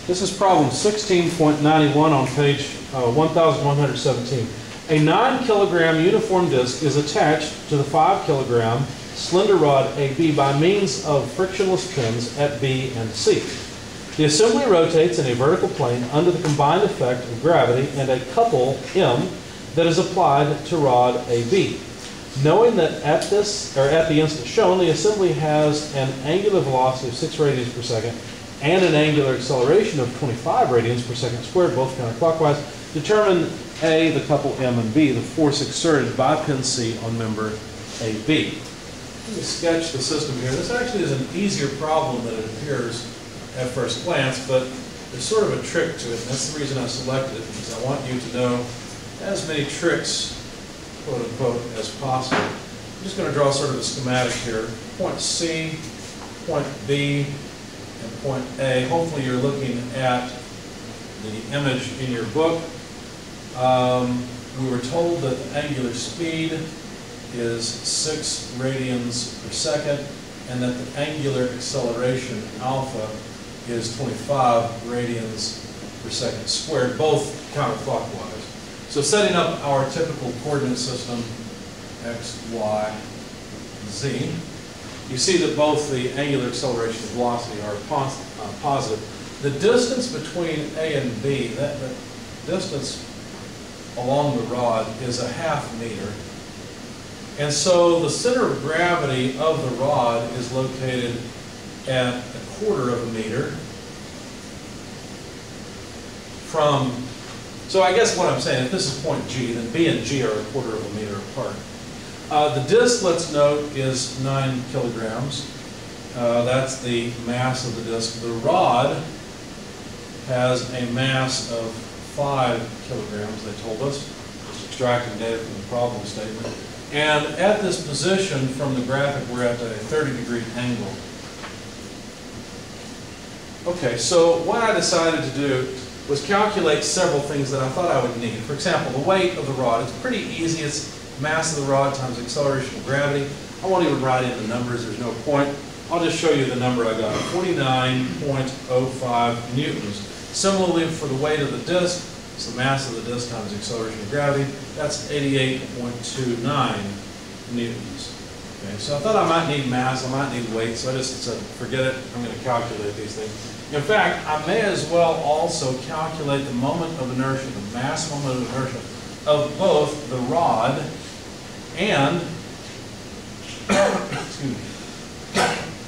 This is problem 16.91 on page 1117. A 9 kilogram uniform disc is attached to the 5 kilogram slender rod AB by means of frictionless pins at B and C. The assembly rotates in a vertical plane under the combined effect of gravity and a couple M that is applied to rod AB. Knowing that at the instant shown, the assembly has an angular velocity of 6 radians per second and an angular acceleration of 25 radians per second squared, both counterclockwise, determine A, the couple M, and B, the force exerted by pin C on member AB. Let me sketch the system here. This actually is an easier problem than it appears at first glance, but there's sort of a trick to it, and that's the reason I selected it, because I want you to know as many tricks, quote unquote, as possible. I'm just going to draw sort of a schematic here. Point C, point B, and point A. Hopefully you're looking at the image in your book. We were told that the angular speed is 6 radians per second and that the angular acceleration alpha is 25 radians per second squared, both counterclockwise. So setting up our typical coordinate system, x, y, z, you see that both the angular acceleration and velocity are positive. The distance between A and B, that distance along the rod is a ½ meter. And so the center of gravity of the rod is located at 1/4 of a meter from, so I guess what I'm saying, if this is point G, then B and G are 1/4 of a meter apart. The disc, let's note, is 9 kilograms. That's the mass of the disc. The rod has a mass of 5 kilograms, they told us. Just extracting data from the problem statement. And at this position from the graphic, we're at a 30-degree angle. Okay, so what I decided to do was calculate several things that I thought I would need. For example, the weight of the rod. It's pretty easy. It's mass of the rod times acceleration of gravity. I won't even write in the numbers. There's no point. I'll just show you the number I got, 49.05 newtons. Similarly, for the weight of the disc, it's the mass of the disc times the acceleration of gravity. That's 88.29 newtons. Okay, so I thought I might need mass, I might need weight, so I just said, forget it, I'm going to calculate these things. In fact, I may as well also calculate the moment of inertia, the mass moment of inertia of both the rod and, excuse me,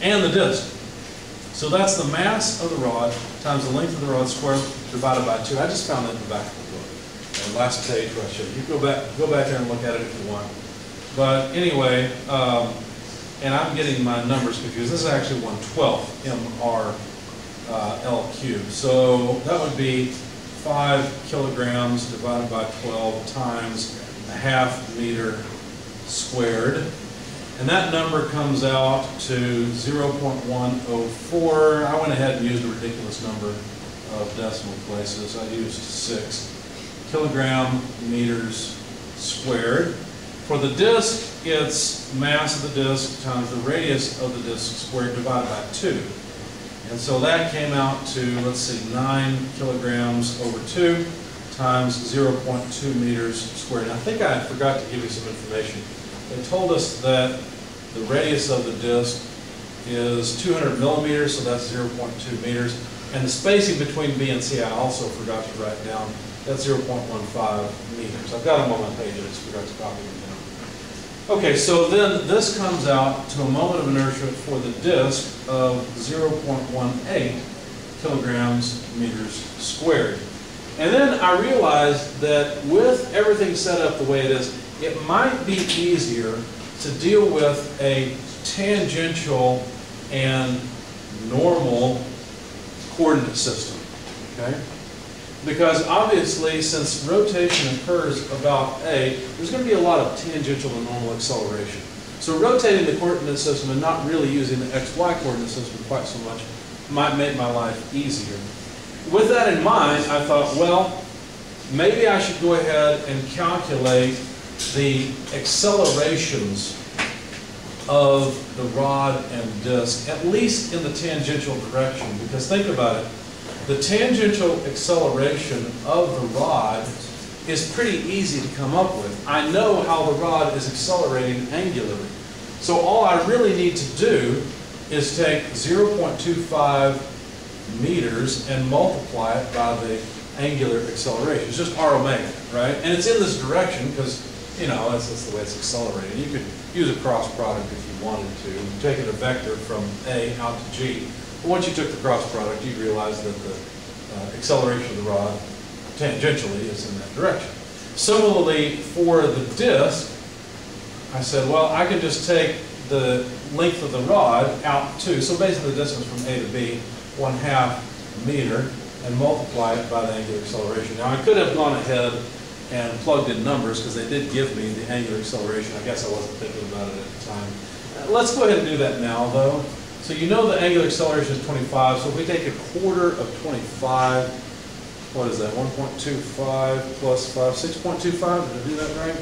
and the disc. So that's the mass of the rod times the length of the rod squared divided by 2. I just found that in the back of the book. The last page where I showed you. You go back there and look at it if you want. But anyway, and I'm getting my numbers confused. This is actually 1/12 MR L cubed. So that would be 5 kilograms divided by 12 times a ½ meter squared. And that number comes out to 0.104. I went ahead and used a ridiculous number of decimal places. I used 6 kilogram meters squared. For the disc, it's mass of the disc times the radius of the disc squared divided by 2. And so that came out to, let's see, 9 kilograms over 2 times 0.2 meters squared. And I think I forgot to give you some information. They told us that the radius of the disc is 200 millimeters, so that's 0.2 meters. And the spacing between B and C I also forgot to write down. That's 0.15 meters. I've got them on my page, I just forgot to copy them down. Okay, so then this comes out to a moment of inertia for the disc of 0.18 kilograms meters squared. And then I realized that with everything set up the way it is, it might be easier to deal with a tangential and normal coordinate system, okay? Because obviously, since rotation occurs about A, there's going to be a lot of tangential and normal acceleration. So rotating the coordinate system and not really using the XY coordinate system quite so much might make my life easier. With that in mind, I thought, well, maybe I should go ahead and calculate the accelerations of the rod and disc, at least in the tangential direction. Because think about it, the tangential acceleration of the rod is pretty easy to come up with. I know how the rod is accelerating angularly. So all I really need to do is take 0.25 meters and multiply it by the angular acceleration. It's just r omega, right? And it's in this direction because, you know, that's the way it's accelerating. You could use a cross product if you wanted to, taking a vector from A out to G. But once you took the cross product, you'd realize that the acceleration of the rod tangentially is in that direction. Similarly, for the disk, I said, well, I can just take the length of the rod out too. So basically the distance from A to B, 1/2 meter, and multiply it by the angular acceleration. Now I could have gone ahead and plugged in numbers because they did give me the angular acceleration. I guess I wasn't thinking about it at the time. Let's go ahead and do that now though. So you know the angular acceleration is 25, so if we take 1/4 of 25, what is that, 1.25 plus 5, 6.25, did I do that right?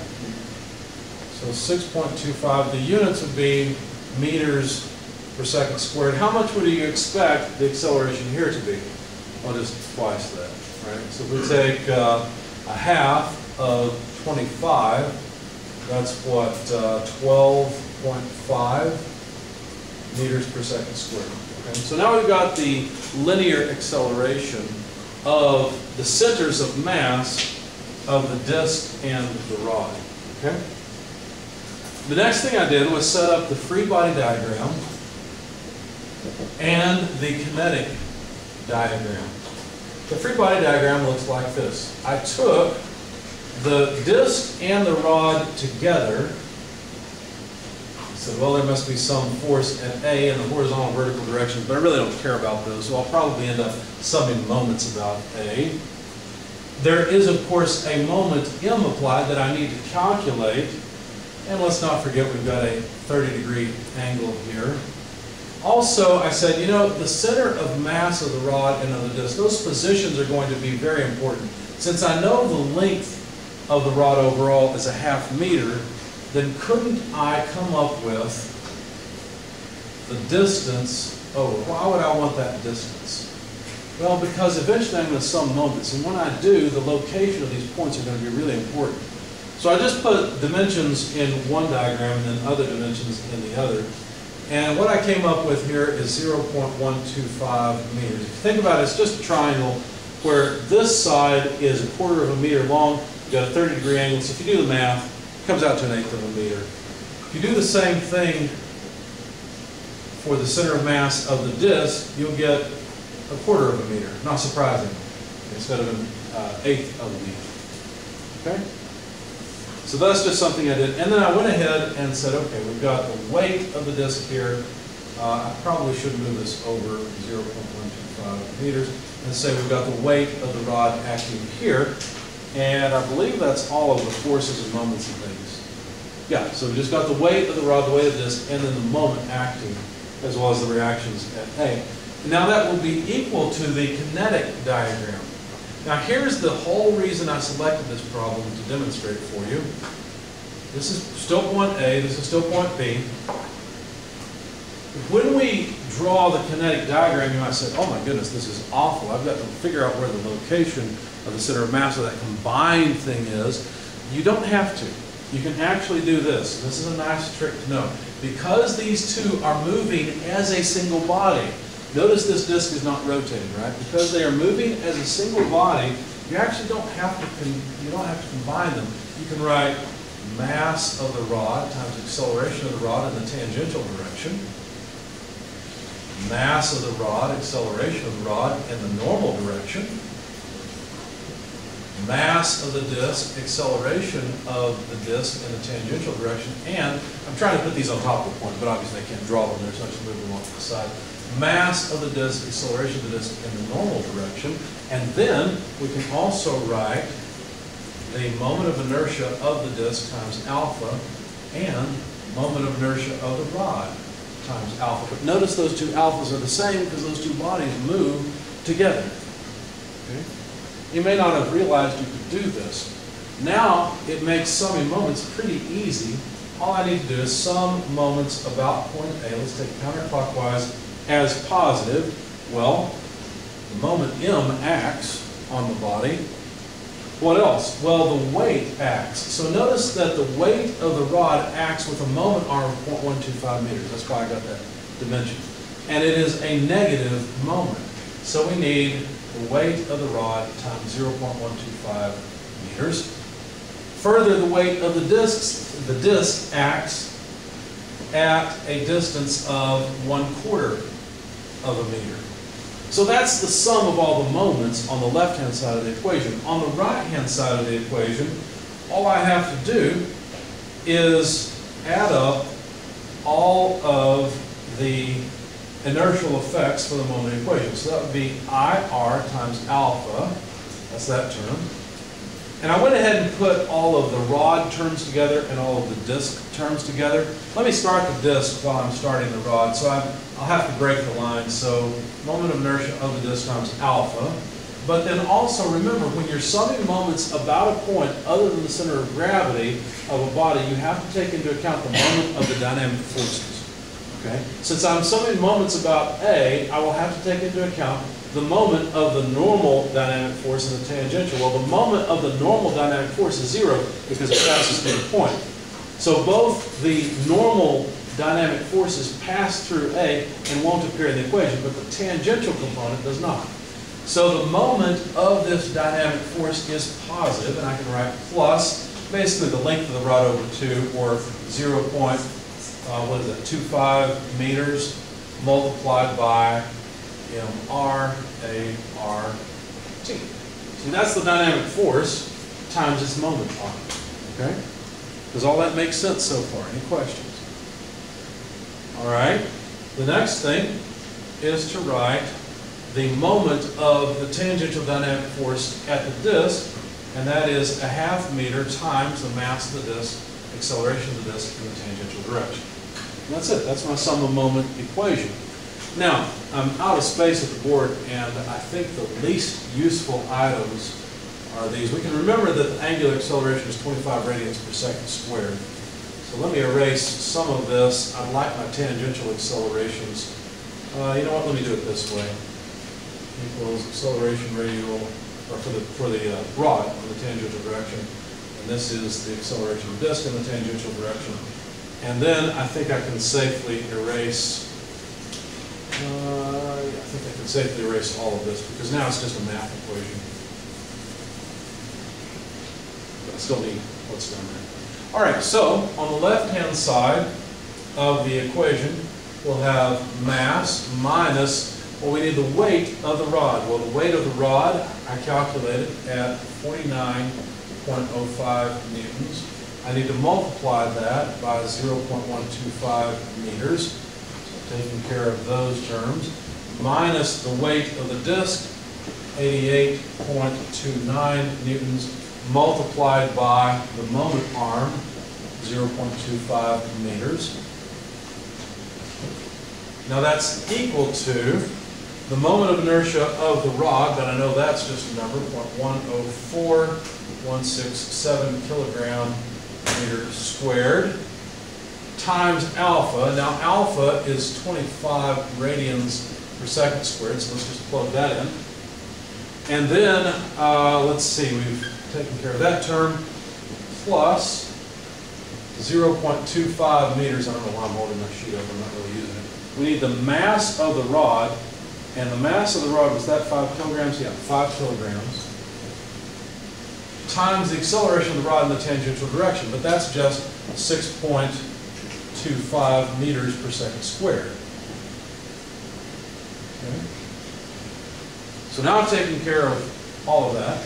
So 6.25, the units would be meters per second squared. How much would you expect the acceleration here to be? Well, just twice that, right? So if we take 1/2 of 25, that's what, 12.5 meters per second squared. Okay? So now we've got the linear acceleration of the centers of mass of the disk and the rod. Okay? The next thing I did was set up the free body diagram and the kinetic diagram. The free body diagram looks like this. I took the disk and the rod together. Said, well, there must be some force at A in the horizontal and vertical directions, but I really don't care about those, so I'll probably end up summing moments about A. There is, of course, a moment M applied that I need to calculate, and let's not forget we've got a 30-degree angle here. Also, I said, you know, the center of mass of the rod and of the disc, those positions are going to be very important. Since I know the length of the rod overall is 1/2 meter, then couldn't I come up with the distance over? Why would I want that distance? Well, because eventually I'm going to sum moments, and when I do, the location of these points are going to be really important. So I just put dimensions in one diagram and then other dimensions in the other. And what I came up with here is 0.125 meters. If you think about it, it's just a triangle where this side is 1/4 of a meter long. You've got a 30-degree angle, so if you do the math, it comes out to 1/8 of a meter. If you do the same thing for the center of mass of the disk, you'll get 1/4 of a meter. Not surprising, instead of 1/8 of a meter. Okay? So that's just something I did. And then I went ahead and said, okay, we've got the weight of the disk here. I probably should move this over 0.125 meters and say we've got the weight of the rod acting here. And I believe that's all of the forces and moments and things. Yeah, so we just got the weight of the rod, the weight of the disk, and then the moment acting, as well as the reactions at A. Now that will be equal to the kinetic diagram. Now here's the whole reason I selected this problem to demonstrate for you. This is still point A, this is still point B. When we draw the kinetic diagram, you might say, oh my goodness, this is awful. I've got to figure out where the location of the center of mass of that combined thing is. You don't have to. You can actually do this. This is a nice trick to know. Because these two are moving as a single body, notice this disk is not rotating, right? Because they are moving as a single body, you actually don't have to combine them. You can write mass of the rod times acceleration of the rod in the tangential direction, mass of the rod, acceleration of the rod in the normal direction, mass of the disk, acceleration of the disk in the tangential direction, and I'm trying to put these on top of the point, but obviously I can't draw them there, so I just move them off to the side. Mass of the disk, acceleration of the disk in the normal direction, and then we can also write the moment of inertia of the disk times alpha and moment of inertia of the rod times alpha. But notice those two alphas are the same because those two bodies move together. Okay? You may not have realized you could do this. Now it makes summing moments pretty easy. All I need to do is sum moments about point A. Let's take counterclockwise as positive. Well, The moment M acts on the body. What else? Well, the weight acts. So notice that the weight of the rod acts with a moment arm of 0.125 meters. That's why I got that dimension. And it is a negative moment. So we need the weight of the rod times 0.125 meters. Further, the weight of the disc acts at a distance of 1/4 of a meter. So that's the sum of all the moments on the left-hand side of the equation. On the right-hand side of the equation, all I have to do is add up all of the inertial effects for the moment equation. So that would be IR times alpha, that's that term. And I went ahead and put all of the rod terms together and all of the disc terms together. Let me start the disc while I'm starting the rod. So I'll have to break the line. So moment of inertia of the disc times alpha. But then also remember, when you're summing moments about a point other than the center of gravity of a body, you have to take into account the moment of the dynamic forces. Okay? Since I'm summing moments about A, I will have to take into account the moment of the normal dynamic force and the tangential. Well, the moment of the normal dynamic force is 0 because it passes through the point. So both the normal dynamic forces pass through A and won't appear in the equation, but the tangential component does not. So the moment of this dynamic force is positive, and I can write plus basically the length of the rod over 2, or 0.25 meters multiplied by MR ART. See, that's the dynamic force times its moment arm. Okay? Does all that make sense so far? Any questions? All right. The next thing is to write the moment of the tangential dynamic force at the disk, and that is 1/2 meter times the mass of the disk, acceleration of the disk in the tangential direction. And that's it. That's my sum of moment equation. Now, I'm out of space at the board, and I think the least useful items are these. We can remember that the angular acceleration is 25 radians per second squared. So let me erase some of this. I like my tangential accelerations. You know what? Let me do it this way. Equals acceleration radial, or for the rod in the tangential direction. And this is the acceleration of the disk in the tangential direction. And then I think I can safely erase I think I can safely erase all of this because now it's just a math equation. But I still need what's down there. All right, so on the left-hand side of the equation, we'll have mass minus, well, we need the weight of the rod. Well, the weight of the rod, I calculated at 49.05 newtons. I need to multiply that by 0.125 meters. Taking care of those terms, minus the weight of the disk, 88.29 newtons, multiplied by the moment arm, 0.25 meters. Now that's equal to the moment of inertia of the rod, but I know that's just a number, 0.104167 kilogram meters squared, times alpha. Now alpha is 25 radians per second squared, so let's just plug that in. And then, let's see, we've taken care of that term, plus 0.25 meters. I don't know why I'm holding my sheet up, I'm not really using it. We need the mass of the rod, and the mass of the rod, was that 5 kilograms? Yeah, 5 kilograms. Times the acceleration of the rod in the tangential direction, but that's just 6.25 meters per second squared. Okay. So now I've taken care of all of that.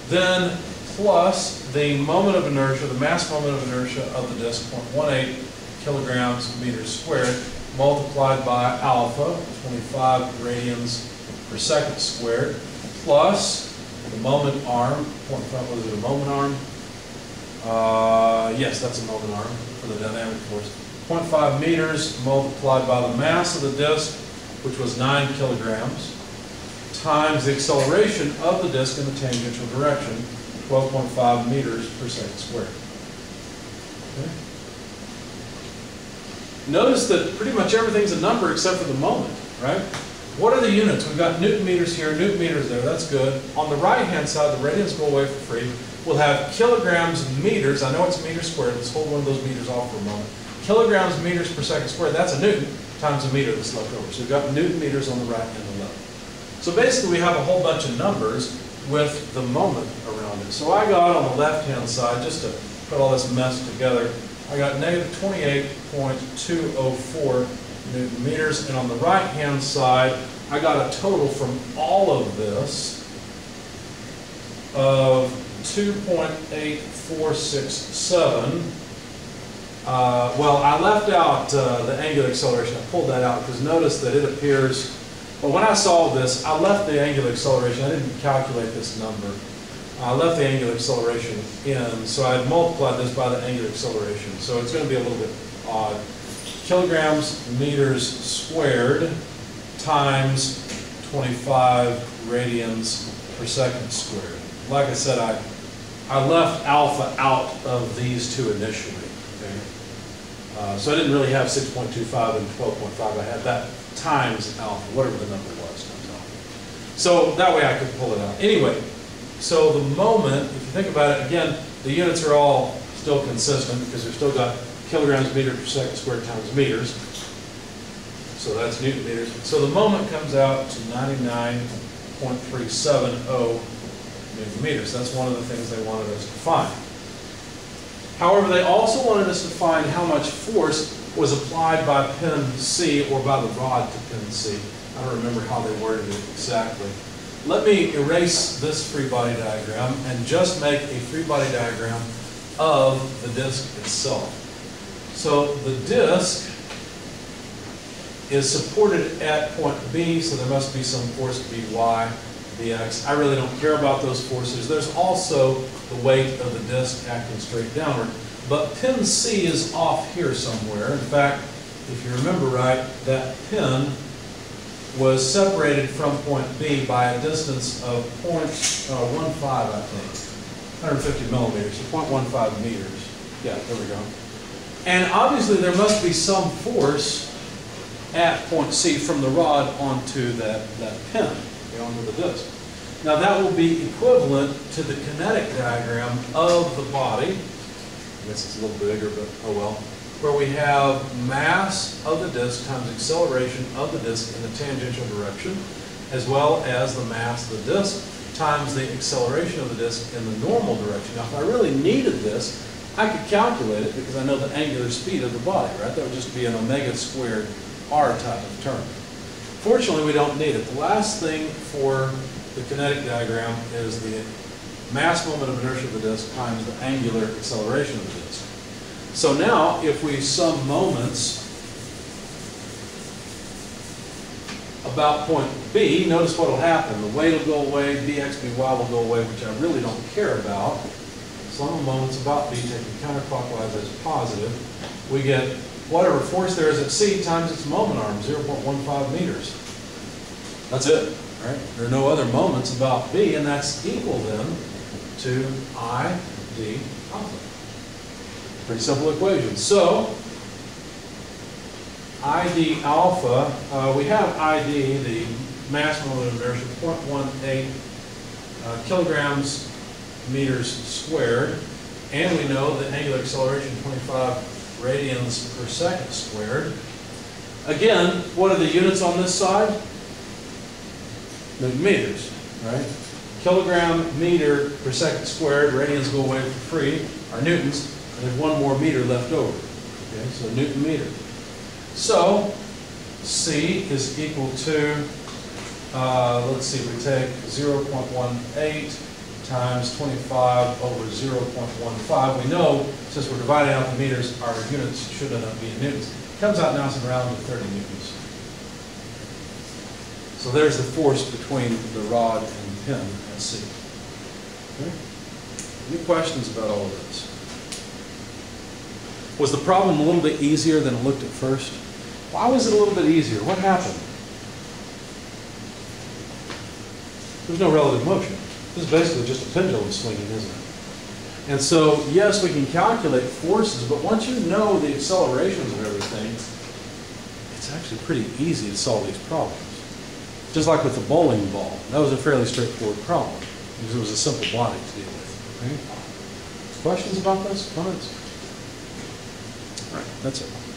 Then plus the moment of inertia, the mass moment of inertia of the disk, 0.18 kilograms meters squared, multiplied by alpha, 25 radians per second squared, plus the moment arm, 0.5, was it a moment arm? Yes, that's a moment arm for the dynamic force. 0.5 meters multiplied by the mass of the disk, which was 9 kilograms, times the acceleration of the disk in the tangential direction, 12.5 meters per second squared. Okay. Notice that pretty much everything's a number except for the moment, right? What are the units? We've got Newton meters here, Newton meters there, that's good. On the right-hand side, the radians go away for free. We'll have kilograms meters. I know it's meters squared. Let's hold one of those meters off for a moment. Kilograms meters per second squared, that's a Newton times a meter that's left over. So we've got Newton meters on the right and the left. So basically we have a whole bunch of numbers with the moment around it. So I got on the left-hand side, just to put all this mess together, I got negative 28.204 Newton meters, and on the right-hand side, I got a total from all of this of 2.8467. Well, I left out the angular acceleration. I pulled that out because notice that it appears, well, when I solved this, I left the angular acceleration. I didn't calculate this number. I left the angular acceleration in, so I multiplied this by the angular acceleration. So it's going to be a little bit odd. Kilograms meters squared times 25 radians per second squared. Like I said, I left alpha out of these two initially. Okay? So I didn't really have 6.25 and 12.5. I had that times alpha, whatever the number was, times alpha. So that way I could pull it out. Anyway, so the moment, if you think about it, again, the units are all still consistent because we've still got kilograms meter per second squared times meters. So that's Newton meters. So the moment comes out to 99.370 Newton meters. That's one of the things they wanted us to find. However, they also wanted us to find how much force was applied by pin C or by the rod to pin C. I don't remember how they worded it exactly. Let me erase this free body diagram and just make a free body diagram of the disk itself. So the disk is supported at point B, so there must be some force By, Bx. I really don't care about those forces. There's also the weight of the disk acting straight downward. But pin C is off here somewhere. In fact, if you remember right, that pin was separated from point B by a distance of 0.15, I think. 150 millimeters, so 0.15 meters. Yeah, there we go. And obviously there must be some force at point C from the rod onto that pin, onto the disk. Now that will be equivalent to the kinetic diagram of the body. I guess it's a little bigger, but oh well. Where we have mass of the disk times acceleration of the disk in the tangential direction, as well as the mass of the disk times the acceleration of the disk in the normal direction. Now if I really needed this, I could calculate it because I know the angular speed of the body, right? That would just be an omega squared r type of term. Fortunately, we don't need it. The last thing for the kinetic diagram is the mass moment of inertia of the disk times the angular acceleration of the disk. So now, if we sum moments about point B, notice what will happen. The weight will go away, Bx, By will go away, which I really don't care about. Sum of moments about B taken counterclockwise as positive. We get whatever force there is at C times its moment arm, 0.15 meters. That's it, right? There are no other moments about B, and that's equal then to I d alpha. Pretty simple equation. So, I d alpha, we have I d, the mass moment of inertia, 0.18 kilograms meters squared, and we know the angular acceleration, 25 radians per second squared. Again, what are the units on this side? Newton meters, right? Kilogram meter per second squared, radians go away for free, are newtons, and there's one more meter left over. Okay, so Newton meter. So, C is equal to, let's see, we take 0.18 times 25 over 0.15. We know, since we're dividing out the meters, our units should end up being newtons. It comes out now some around to 30 newtons. So there's the force between the rod and pin at C. Okay. Any questions about all of this? Was the problem a little bit easier than it looked at first? Why was it a little bit easier? What happened? There's no relative motion. This is basically just a pendulum swinging, isn't it? And so, yes, we can calculate forces, but once you know the accelerations of everything, it's actually pretty easy to solve these problems. Just like with the bowling ball, that was a fairly straightforward problem, because it was a simple body to deal with. Okay? Questions about this? Comments? All right, that's it.